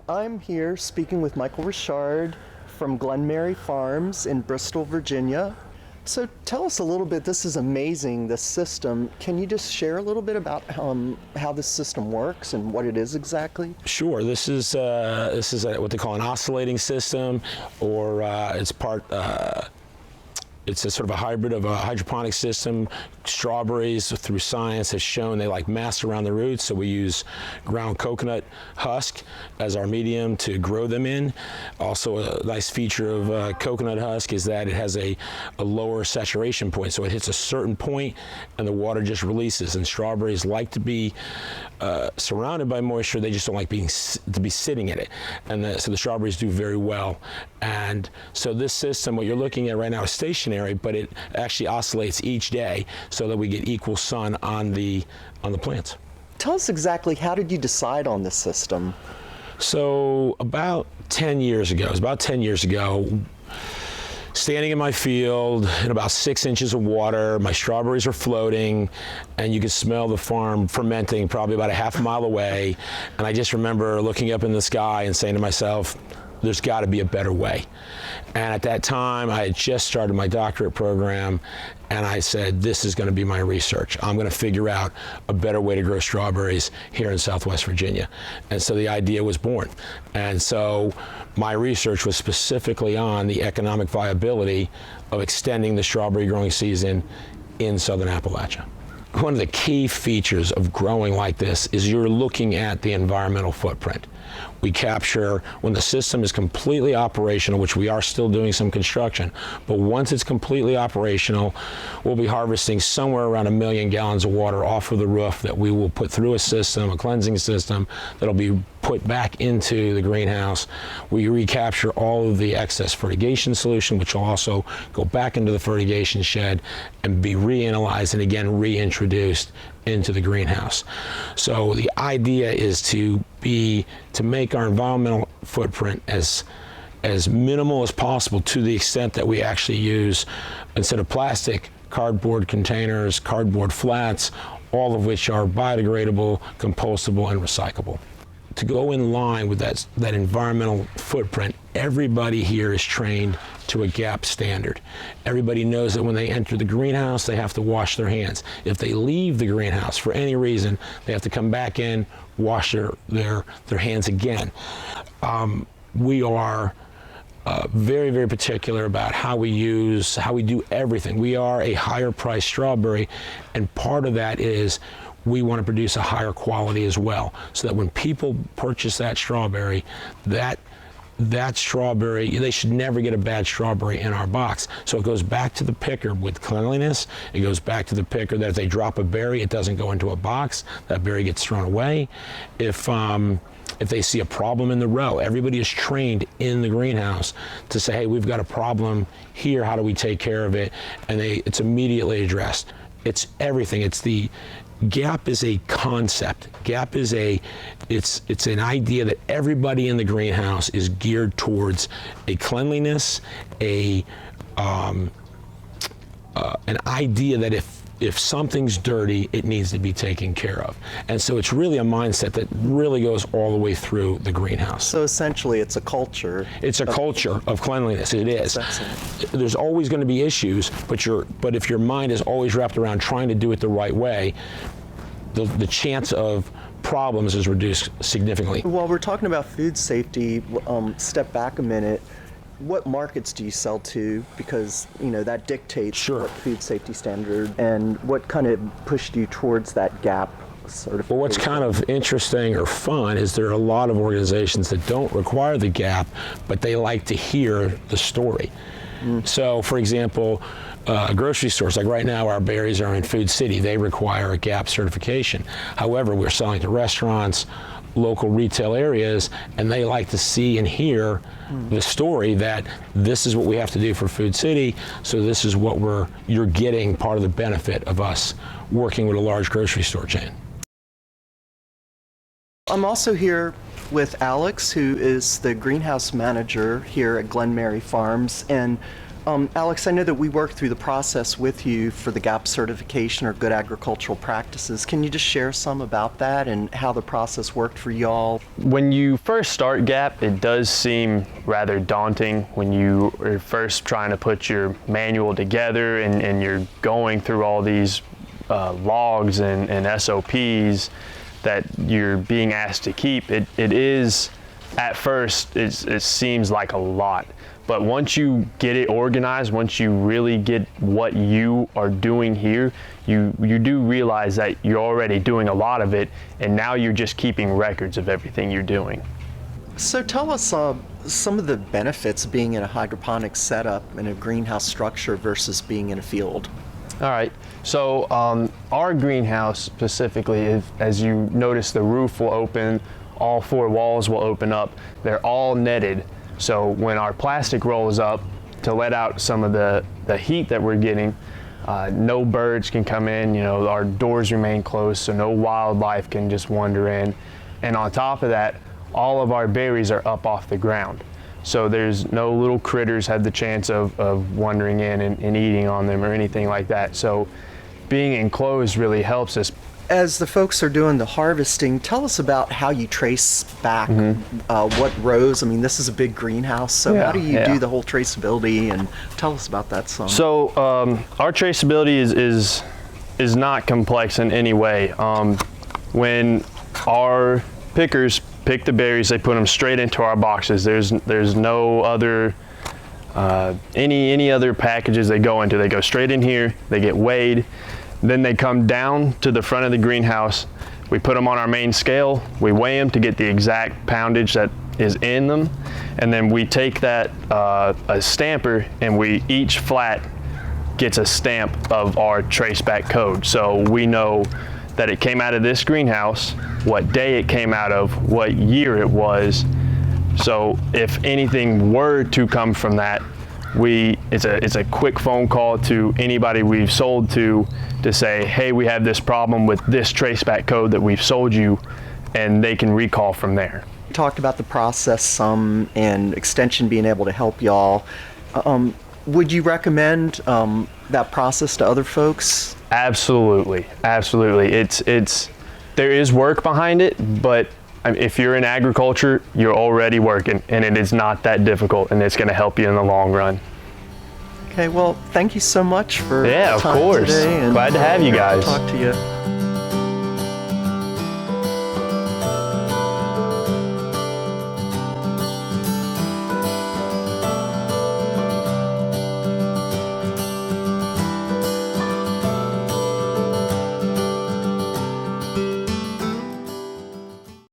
I'm here speaking with Michael Richard from Glenmary Farms in Bristol, Virginia. So tell us a little bit, this is amazing, this system. Can you just share a little bit about how this system works and what it is exactly? Sure. This is what they call an oscillating system, or it's a sort of a hybrid of a hydroponic system. Strawberries, through science, has shown they like mass around the roots, so we use ground coconut husk as our medium to grow them in. Also, a nice feature of coconut husk is that it has a lower saturation point, so it hits a certain point and the water just releases. And strawberries like to be surrounded by moisture, they just don't like to be sitting in it. And so the strawberries do very well. And so this system, what you're looking at right now, is stationary, but it actually oscillates each day so that we get equal sun on the plants. Tell us exactly, how did you decide on this system? So about 10 years ago, standing in my field in about 6 inches of water, my strawberries are floating, and you could smell the farm fermenting probably about a half a mile away. And I just remember looking up in the sky and saying to myself, there's got to be a better way. And at that time, I had just started my doctorate program, and I said, this is going to be my research. I'm going to figure out a better way to grow strawberries here in Southwest Virginia. And so the idea was born. And so my research was specifically on the economic viability of extending the strawberry growing season in Southern Appalachia. One of the key features of growing like this is you're looking at the environmental footprint. We capture, when the system is completely operational, which we are still doing some construction, but once it's completely operational, we'll be harvesting somewhere around 1 million gallons of water off of the roof that we will put through a system, a cleansing system, that'll be put back into the greenhouse. We recapture all of the excess fertigation solution, which will also go back into the fertigation shed and be reanalyzed and again reintroduced into the greenhouse. So the idea is to make our environmental footprint as minimal as possible, to the extent that we actually use, instead of plastic, cardboard containers, cardboard flats, all of which are biodegradable, compostable, and recyclable. To go in line with that environmental footprint, everybody here is trained to a GAP standard. Everybody knows that when they enter the greenhouse, they have to wash their hands. If they leave the greenhouse for any reason, they have to come back in, wash their hands again. We are very, very particular about how we do everything. We are a higher priced strawberry, and part of that is we want to produce a higher quality as well, so that when people purchase that strawberry, that strawberry, they should never get a bad strawberry in our box. So it goes back to the picker with cleanliness. It goes back to the picker that if they drop a berry, it doesn't go into a box. That berry gets thrown away. If they see a problem in the row, everybody is trained in the greenhouse to say, hey, we've got a problem here, how do we take care of it? And it's immediately addressed. It's everything. GAP is a concept. GAP is it's an idea that everybody in the greenhouse is geared towards a cleanliness, an idea that if something's dirty, it needs to be taken care of. And so it's really a mindset that really goes all the way through the greenhouse. So essentially it's a culture. It's a culture of cleanliness, it is. There's always going to be issues, but if your mind is always wrapped around trying to do it the right way, the chance of problems is reduced significantly. While we're talking about food safety, step back a minute. What markets do you sell to? Because that dictates what food safety standard, and what kind of pushed you towards that GAP certification? Well, what's kind of interesting or fun is there are a lot of organizations that don't require the GAP, but they like to hear the story. So, for example, grocery stores, like right now our berries are in Food City, they require a GAP certification. However, we're selling to restaurants, local retail areas, and they like to see and hear the story that this is what we have to do for Food City, so this is what you're getting part of the benefit of us working with a large grocery store chain. I'm also here with Alex, who is the greenhouse manager here at Glenmary Farms, and Alex, I know that we worked through the process with you for the GAP certification or Good Agricultural Practices. Can you just share some about that and how the process worked for y'all? When you first start GAP, it does seem rather daunting when you are first trying to put your manual together and you're going through all these logs and SOPs that you're being asked to keep. It is, at first, it seems like a lot. But once you get it organized, once you really get what you are doing here, you do realize that you're already doing a lot of it, and now you're just keeping records of everything you're doing. So tell us some of the benefits of being in a hydroponic setup in a greenhouse structure versus being in a field. All right, so our greenhouse specifically, as you notice, the roof will open, all 4 walls will open up, they're all netted. So when our plastic rolls up to let out some of the heat that we're getting, no birds can come in, you know, our doors remain closed so no wildlife can just wander in. And on top of that, all of our berries are up off the ground. So there's no little critters have the chance of wandering in and eating on them or anything like that. So being enclosed really helps us. As the folks are doing the harvesting, tell us about how you trace back what rows. I mean, this is a big greenhouse, so how do you do the whole traceability? And tell us about that some. So our traceability is not complex in any way. When our pickers pick the berries, they put them straight into our boxes. There's no other any other packages they go into. They go straight in here. They get weighed. Then they come down to the front of the greenhouse. We put them on our main scale. We weigh them to get the exact poundage that is in them. And then we take that a stamper, and each flat gets a stamp of our traceback code. So we know that it came out of this greenhouse, what day it came out of, what year it was. So if anything were to come from that, it's a quick phone call to anybody we've sold to say, hey, we have this problem with this traceback code that we've sold you, and they can recall from there. You talked about the process some and Extension being able to help y'all. Would you recommend that process to other folks? Absolutely, absolutely. There is work behind it, but if you're in agriculture, you're already working, and it is not that difficult, and it's going to help you in the long run. Okay, well, thank you so much for of time course. today. And glad to have you guys. Talk to you.